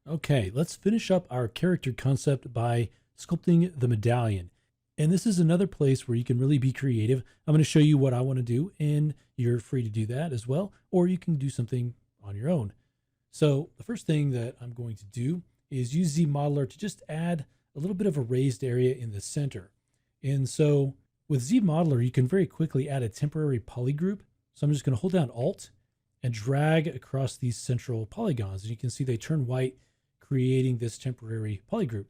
Okay, let's finish up our character concept by sculpting the medallion. And this is another place where you can really be creative. I'm going to show you what I want to do, and you're free to do that as well, or you can do something on your own. So the first thing that I'm going to do is use ZModeler to just add a little bit of a raised area in the center. And so with ZModeler, you can very quickly add a temporary polygroup. So I'm just going to hold down Alt and drag across these central polygons. And you can see they turn white, creating this temporary polygroup.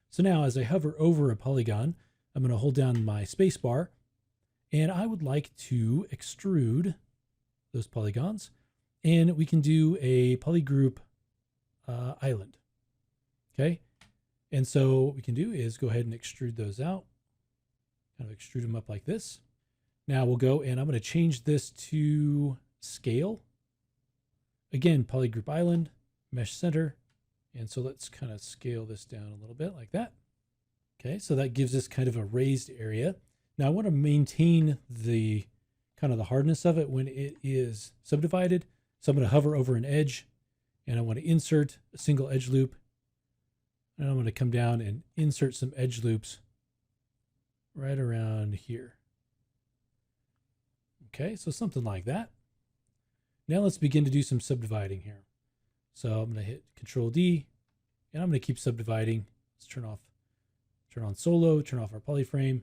So now as I hover over a polygon, I'm going to hold down my space bar, and I would like to extrude those polygons, and we can do a polygroup island. Okay. And so what we can do is go ahead and extrude those out, kind of extrude them up like this. Now we'll go and I'm going to change this to scale. Again, polygroup island, mesh center. And so let's kind of scale this down a little bit like that. Okay, so that gives us kind of a raised area. Now I want to maintain the kind of the hardness of it when it is subdivided. So I'm going to hover over an edge, and I want to insert a single edge loop. And I'm going to come down and insert some edge loops right around here. Okay, so something like that. Now let's begin to do some subdividing here. So I'm going to hit Control D, and I'm going to keep subdividing. Let's turn on solo, turn off our polyframe.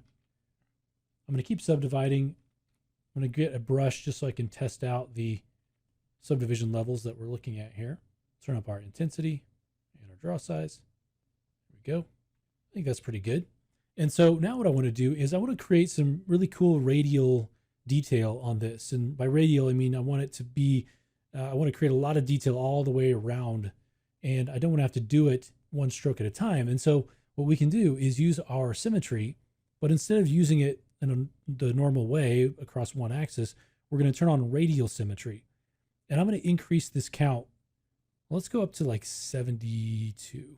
I'm going to keep subdividing. I'm going to get a brush just so I can test out the subdivision levels that we're looking at here. Turn up our intensity and our draw size. There we go. I think that's pretty good. And so now what I want to do is I want to create some really cool radial detail on this. And by radial, I mean I want it to be I want to create a lot of detail all the way around, and I don't want to have to do it one stroke at a time. And so what we can do is use our symmetry, but instead of using it in the normal way across one axis, we're going to turn on radial symmetry. And I'm going to increase this count. Let's go up to like 72.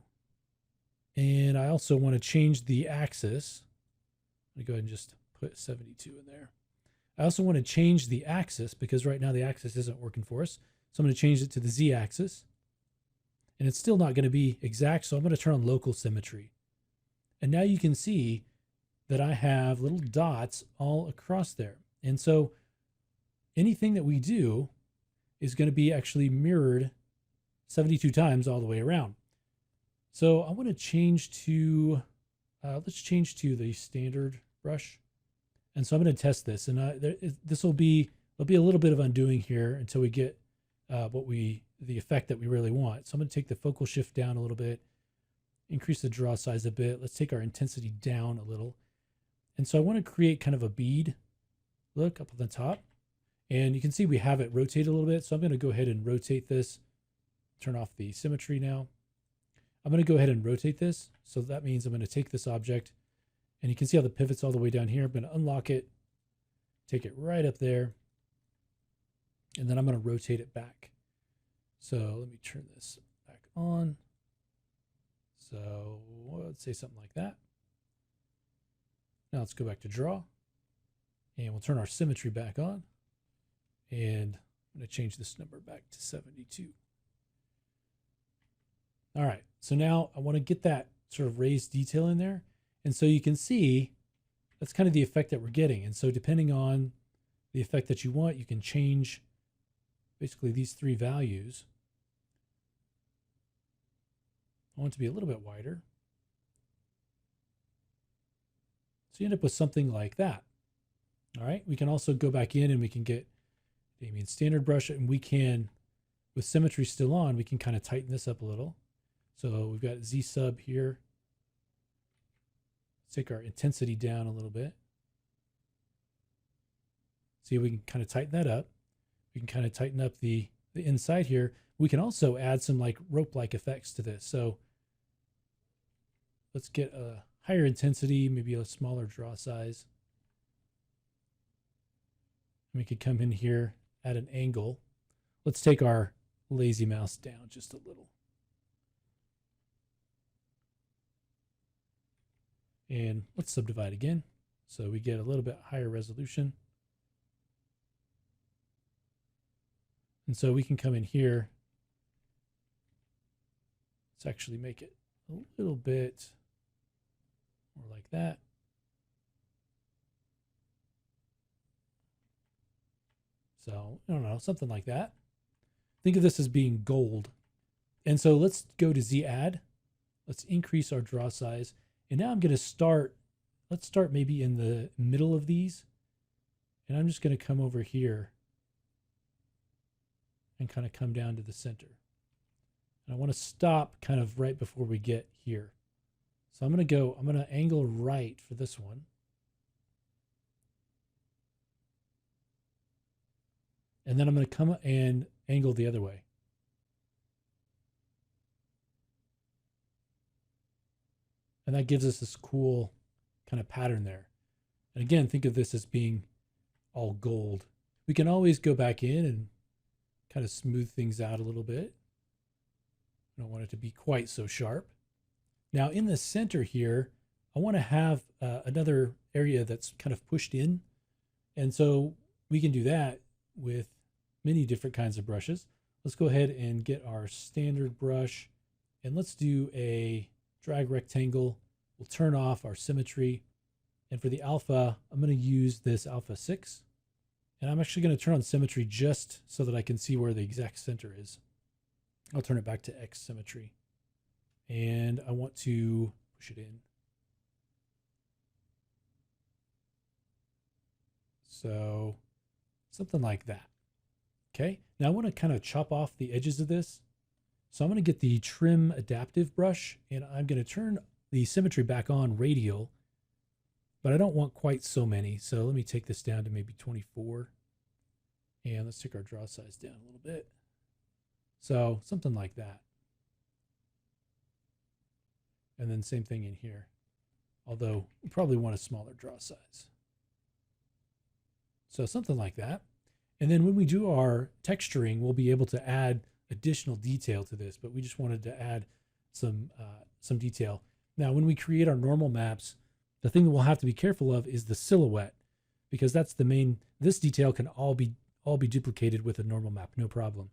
And I also want to change the axis. I'm going to go ahead and just put 72 in there. I also want to change the axis because right now the axis isn't working for us. So I'm going to change it to the Z axis. And it's still not going to be exact, so I'm going to turn on local symmetry. And now you can see that I have little dots all across there. And so anything that we do is going to be actually mirrored 72 times all the way around. So I want to change to, let's change to the standard brush. And so I'm going to test this, and there'll be a little bit of undoing here until we get the effect that we really want. So I'm going to take the focal shift down a little bit, increase the draw size a bit. Let's take our intensity down a little. And so I want to create kind of a bead look up at the top. And you can see we have it rotate a little bit. So I'm going to go ahead and rotate this, turn off the symmetry now. I'm going to go ahead and rotate this. So that means I'm going to take this object, and you can see how the pivot's all the way down here. I'm going to unlock it, take it right up there, and then I'm going to rotate it back. So let me turn this back on. So let's say something like that. Now let's go back to draw, and we'll turn our symmetry back on. And I'm going to change this number back to 72. All right, so now I want to get that sort of raised detail in there. And so you can see that's kind of the effect that we're getting. And so depending on the effect that you want, you can change basically these three values. I want it to be a little bit wider. So you end up with something like that. All right, we can also go back in and we can get Damien's standard brush, and we can, with symmetry still on, we can kind of tighten this up a little. So we've got Z sub here. Let's take our intensity down a little bit. See, we can kind of tighten that up. We can kind of tighten up the inside here. We can also add some like rope-like effects to this. So let's get a higher intensity, maybe a smaller draw size. We could come in here at an angle. Let's take our lazy mouse down just a little. And let's subdivide again. So we get a little bit higher resolution. And so we can come in here, Let's actually make it a little bit more like that. So, I don't know, something like that. Think of this as being gold. And so let's go to Z add. Let's increase our draw size. And now I'm going to start, let's start maybe in the middle of these. And I'm just going to come over here and kind of come down to the center. And I want to stop kind of right before we get here. So I'm going to angle right for this one. And then I'm going to come and angle the other way. And that gives us this cool kind of pattern there. And again, think of this as being all gold. We can always go back in and kind of smooth things out a little bit. I don't want it to be quite so sharp. Now in the center here, I want to have another area that's kind of pushed in. And so we can do that with many different kinds of brushes. Let's go ahead and get our standard brush and let's do a drag rectangle. We'll turn off our symmetry. And for the alpha, I'm going to use this alpha 6. And I'm actually going to turn on symmetry just so that I can see where the exact center is. I'll turn it back to X symmetry. And I want to push it in. So something like that. Okay, now I want to kind of chop off the edges of this. So I'm going to get the trim adaptive brush and I'm going to turn the symmetry back on radial, but I don't want quite so many. So let me take this down to maybe 24 and let's take our draw size down a little bit. So something like that. And then same thing in here, although we probably want a smaller draw size. So something like that. And then when we do our texturing, we'll be able to add additional detail to this, but we just wanted to add some detail. Now, when we create our normal maps, the thing that we'll have to be careful of is the silhouette, because that's the main, this detail can all be duplicated with a normal map, no problem.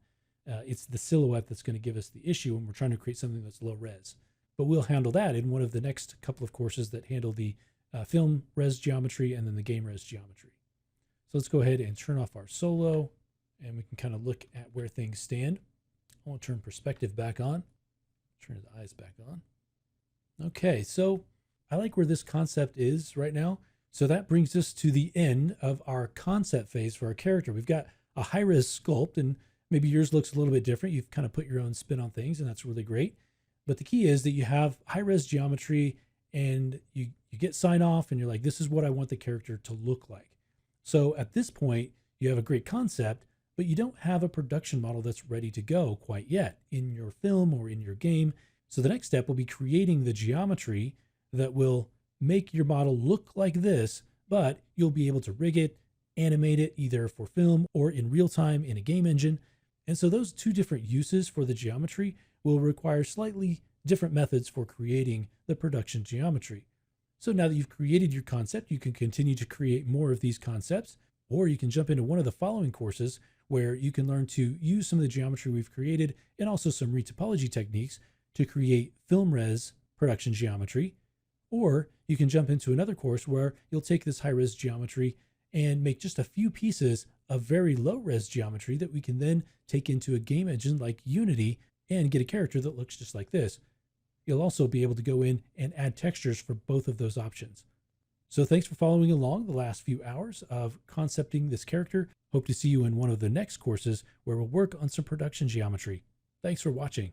It's the silhouette that's going to give us the issue when we're trying to create something that's low res. But we'll handle that in one of the next couple of courses that handle the film res geometry and then the game res geometry. So let's go ahead and turn off our solo and we can kind of look at where things stand. I want to turn perspective back on, turn the eyes back on. Okay, so I like where this concept is right now. So that brings us to the end of our concept phase for our character. We've got a high-res sculpt and maybe yours looks a little bit different. You've kind of put your own spin on things and that's really great. But the key is that you have high-res geometry and you get sign off and you're like, this is what I want the character to look like. So at this point, you have a great concept, but you don't have a production model that's ready to go quite yet in your film or in your game. So the next step will be creating the geometry that will make your model look like this, but you'll be able to rig it, animate it either for film or in real time in a game engine. And so those two different uses for the geometry will require slightly different methods for creating the production geometry. So now that you've created your concept, you can continue to create more of these concepts, or you can jump into one of the following courses where you can learn to use some of the geometry we've created and also some retopology techniques to create film res production geometry. Or you can jump into another course where you'll take this high res geometry and make just a few pieces of very low res geometry that we can then take into a game engine like Unity and get a character that looks just like this. You'll also be able to go in and add textures for both of those options. So thanks for following along the last few hours of concepting this character. Hope to see you in one of the next courses where we'll work on some production geometry. Thanks for watching.